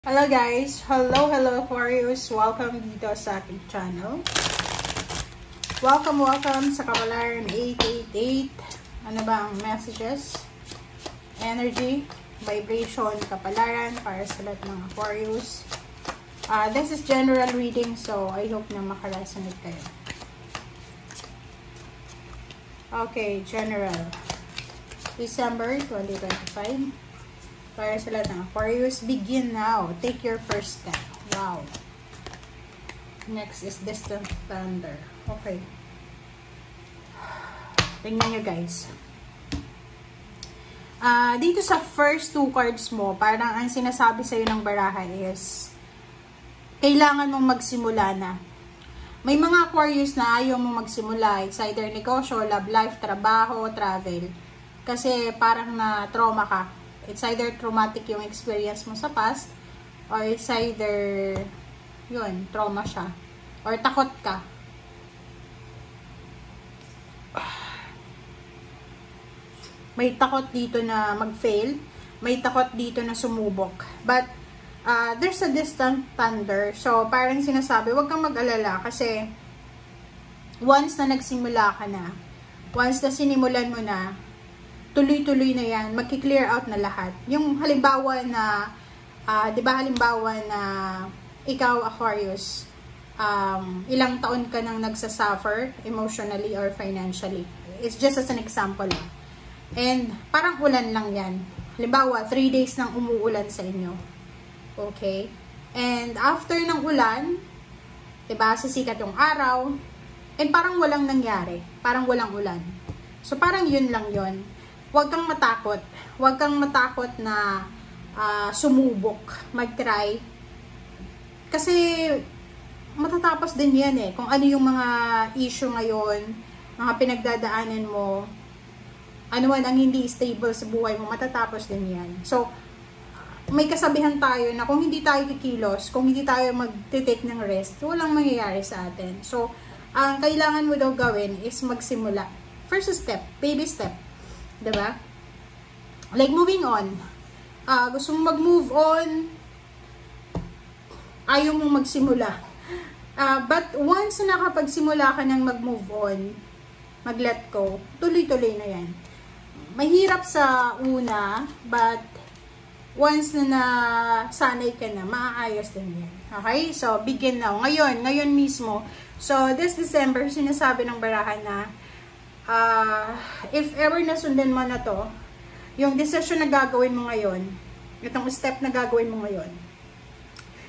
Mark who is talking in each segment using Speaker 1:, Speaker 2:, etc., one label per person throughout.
Speaker 1: Hello guys! Hello Aquarius! Welcome dito sa aking channel. Welcome sa Kapalaran 888. Ano ba ang messages? Energy, vibration, Kapalaran para sa lahat ng Aquarius. This is general reading, so I hope na makaresonate kayo. Okay, general. December 2025. Para sa lahat ng Aquarius, begin now. Take your first step. Wow. Next is distant thunder. Okay. Tingnan nyo guys. Dito sa first two cards mo, parang ang sinasabi sa'yo ng baraha is, kailangan mong magsimula na. May mga Aquarius na ayaw mong magsimula. It's either negosyo, love life, trabaho, travel. Kasi parang na-trauma ka. It's either traumatic yung experience mo sa past, or it's either, yun, trauma siya. Or takot ka. May takot dito na mag-fail. May takot dito na sumubok. But, there's a distant thunder. So, parang sinasabi, huwag kang mag-alala kasi once na nagsimula ka na, once na sinimulan mo na, tuloy-tuloy na yan, magki-clear out na lahat. Yung halimbawa na, di ba halimbawa na ikaw, Aquarius, ilang taon ka nang nagsasuffer emotionally or financially. It's just as an example. And parang ulan lang yan. Halimbawa, 3 days nang umuulan sa inyo. Okay? And after ng ulan, di ba, sisikat yung araw, and parang walang nangyari. Parang walang ulan. So parang yun lang yun. Huwag kang matakot. Huwag kang matakot na sumubok, mag-try. Kasi matatapos din yan eh. Kung ano yung mga issue ngayon, mga pinagdadaanan mo, ano man ang hindi stable sa buhay mo, matatapos din yan. So, may kasabihan tayo na kung hindi tayo kikilos, kung hindi tayo mag-take ng rest, walang mangyayari sa atin. So, ang kailangan mo daw gawin is magsimula. First step, baby step. Diba? Like moving on. Gusto mong mag-move on, ayaw mong magsimula. But once na nakapagsimula ka ng mag-move on, mag-let go, tuloy-tuloy na yan. Mahirap sa una, but once na nasanay ka na, maaayos din yan. Okay? So, begin now. Ngayon mismo. So, this December, sinasabi ng baraha na if ever nasundan mo na to, yung decision na gagawin mo ngayon, itong step na gagawin mo ngayon,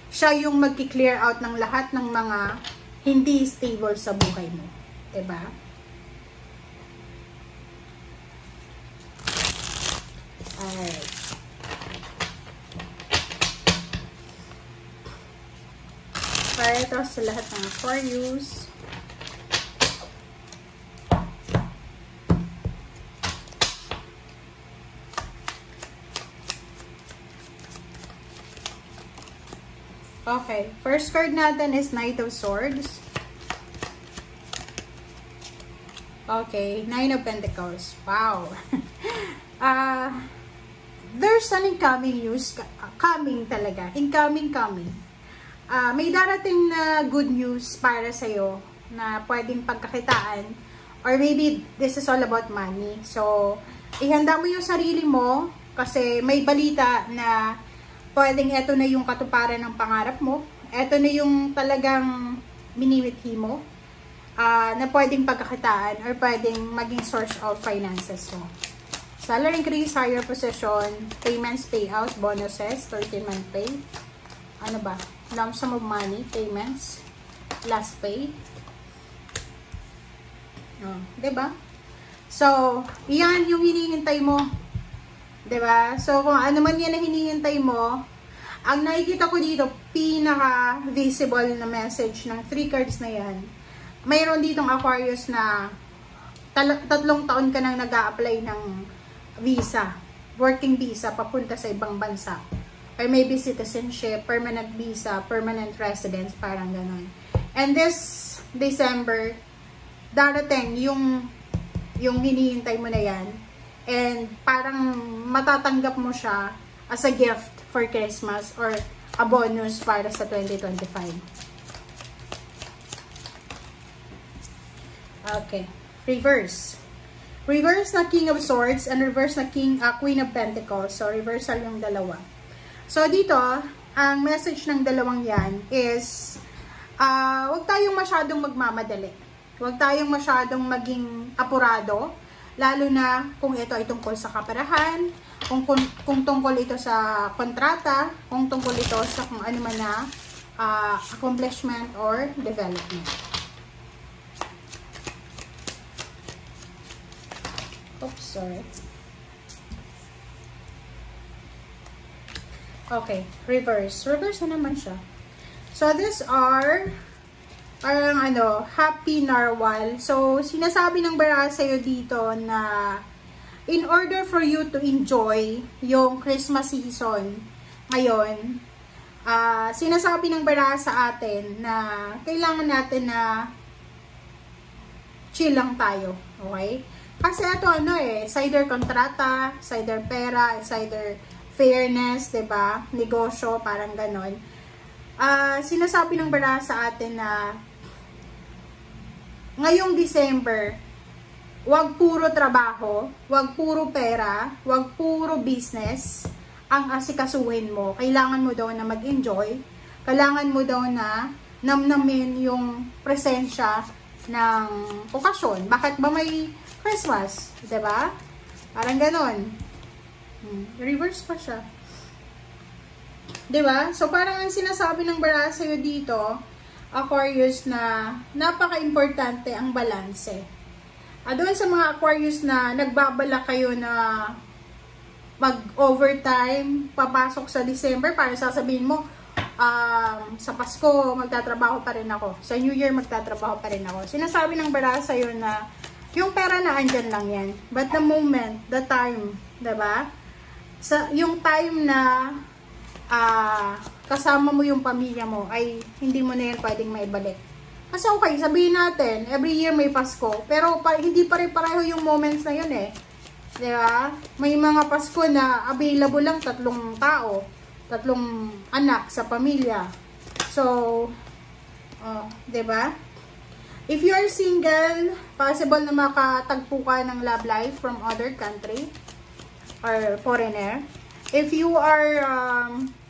Speaker 1: siya yung magki-clear out ng lahat ng mga hindi stable sa buhay mo. Diba? Alright. Para ito sa lahat ng Aquarius. Okay, first card natin is Knight of Swords. Okay, Nine of Pentacles. Wow. There's an incoming news. Coming talaga. Incoming. May darating na good news para sa'yo na pwedeng pagkakitaan. Or maybe this is all about money. So, ihanda mo yung sarili mo kasi may balita na pwedeng eto na yung katuparan ng pangarap mo. Eto na yung talagang minimithi mo. Na pwedeng pagkakitaan or pwedeng maging source of finances mo. Salary increase, higher position, payments, payout, bonuses, 13-month pay. Ano ba? Lump sum of money, payments, last pay. Diba? So, yan yung hinihintay mo. Diba? So, kung ano man yan na hinihintay mo, ang nakikita ko dito, pinaka-visible na message ng 3 cards na yan. Mayroon ditong Aquarius na 3 taon ka nang nag-a-apply ng visa, working visa, papunta sa ibang bansa. Or maybe citizenship, permanent visa, permanent residence, parang ganon. And this December, darating yung hinihintay mo na yan. And parang matatanggap mo siya as a gift for Christmas or a bonus para sa 2025. Okay. Reverse. Reverse na King of Swords and reverse na Queen of Pentacles. So, reversal yung dalawa. So, dito, ang message ng dalawang yan is, huwag tayong masyadong magmamadali. Huwag tayong masyadong maging apurado, lalo na kung ito ay tungkol sa kaperahan, kung tungkol ito sa kontrata, kung tungkol ito sa kung ano man na accomplishment or development. Oops, sorry. Okay, reverse. Reverse na naman siya. So, these are parang happy narwhal. So, sinasabi ng baraha sa'yo dito na in order for you to enjoy yung Christmas season ngayon, sinasabi ng baraha sa atin na kailangan natin na chill lang tayo. Okay? Kasi ito it's either kontrata, it's either pera, it's either fairness, 'di ba? Negosyo, parang ganon. Sinasabi ng baraha sa atin na ngayong December, wag puro trabaho, wag puro pera, wag puro business ang asikasuhin mo. Kailangan mo daw na mag-enjoy, kailangan mo daw na namnamin yung presensya ng okasyon. Bakit ba may Christmas? 'Di ba? Parang ganon. Reverse pa siya. 'Di ba? So, parang ang sinasabi ng baraha sa'yo dito, Aquarius, na napaka-importante ang balanse. Doon sa mga Aquarius na nagbabala kayo na mag-overtime, papasok sa December, para sasabihin mo, sa Pasko, magtatrabaho pa rin ako. Sa New Year, magtatrabaho pa rin ako. Sinasabi ng baraha sa'yo na yung pera na andyan lang yan. But the moment, the time, 'di ba? Yung time na kasama mo yung pamilya mo, ay hindi mo na yan pwedeng maibalik. Kasi okay, sabihin natin, every year may Pasko, pero hindi pa rin pareho yung moments na yun eh. 'Di ba? May mga Pasko na available lang 3 tao, 3 anak sa pamilya. So, 'di ba? If you are single, possible na makatagpo ka ng love life from other country or foreigner. If you are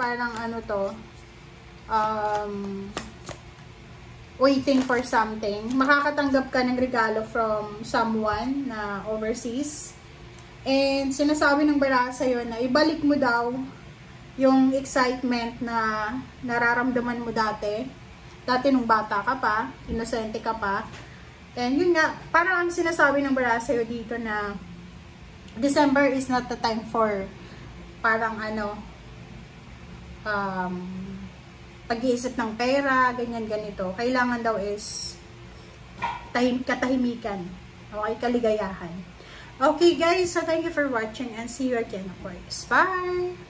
Speaker 1: parang waiting for something, makakatanggap ka ng regalo from someone na overseas. And sinasabi ng baraha sa'yo na ibalik mo daw yung excitement na nararamdaman mo dati nung bata ka pa, inosente ka pa. And yun nga, parang ang sinasabi ng baraha sa'yo dito na December is not the time for parang pag-iisip ng pera, ganyan ganito. Kailangan daw is katahimikan. Okay, kaligayahan. Okay guys, so thank you for watching and see you again, Aquarius. Bye!